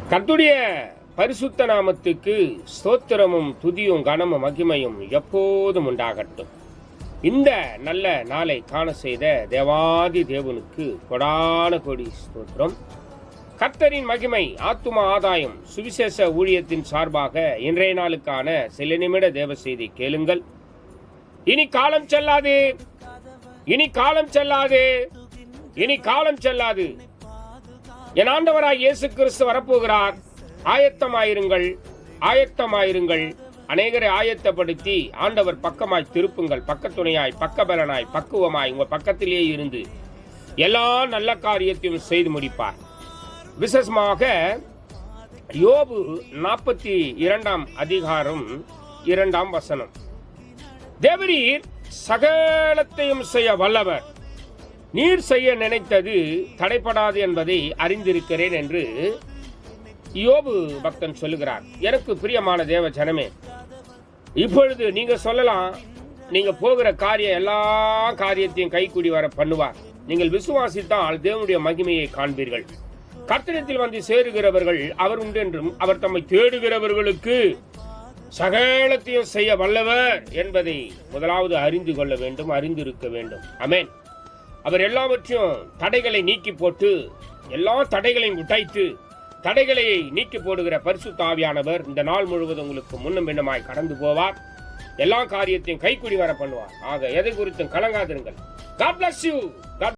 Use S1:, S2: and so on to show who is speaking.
S1: கர்த்தருடைய பரிசுத்த நாமத்துக்கு ஸ்தோத்திரமும் துதியும் கனமும் மகிமையும் எப்போதும் உண்டாகட்டும். இந்த நல்ல நாளை காண செய்த தேவாதி தேவனுக்கு கொடான கோடி ஸ்தோத்திரம். கர்த்தரின் மகிமை ஆத்தும ஆதாயம் சுவிசேஷ ஊழியத்தின் சார்பாக இன்றைய நாளுக்கான சில நிமிட தேவ செய்தி கேளுங்கள். இனி காலம் செல்லாது, இனி காலம் செல்லாது, இனி காலம் செல்லாது. என் ஆண்டவராய் இயேசு கிறிஸ்து வரப்போகிறார். ஆயத்தமாயிருங்கள், ஆயத்தமாயிருங்கள். அநேகரை ஆயத்தப்படுத்தி ஆண்டவர் பக்கமாய் திருப்புங்கள். பக்கத்துணையாய், பக்கபலனாய், பக்குவமாய் உங்க பக்கத்திலேயே இருந்து எல்லா நல்ல காரியத்தையும் செய்து முடிப்பார். விசேஷமாக யோபு 42 அதிகாரம் 2 தேவரீர் சகலத்தையும் செய்ய வல்லவர், நீர் செய்ய நினைத்தது தடைப்படாது என்பதை அறிந்திருக்கிறேன் என்று யோபு பக்தன் சொல்லுகிறார். எனக்கு பிரியமான தேவ ஜனமே, இப்பொழுது நீங்க சொல்லலாம், நீங்க போகிற காரியம் எல்லா காரியத்தையும் கைக்கூடி வர பண்ணுவார். நீங்கள் விசுவாசித்தால் தேவனுடைய மகிமையை காண்பீர்கள். கர்த்தரிடத்தில் வந்து சேருகிறவர்கள் அவர் உண்டு என்றும் அவர் தம்மை தேடுகிறவர்களுக்கு சகலத்தையும் செய்ய வல்லவர் என்பதை முதலாவது அறிந்து கொள்ள வேண்டும், அறிந்திருக்க வேண்டும். ஆமென். அவர் எல்லாவற்றையும் தடைகளை நீக்கி போட்டு எல்லா தடைகளையும் உடைத்து தடைகளை நீக்கி போடுகிற பரிசுத்த ஆவியானவர் இந்த நாள் முழுவதும் உங்களுக்கு முன்னும் பின்னமாய் கடந்து போவார். எல்லா காரியத்தையும் கைக்குடி வர பண்ணுவார். ஆக எதை குறித்தும் கலங்காதிருங்கள். God bless you.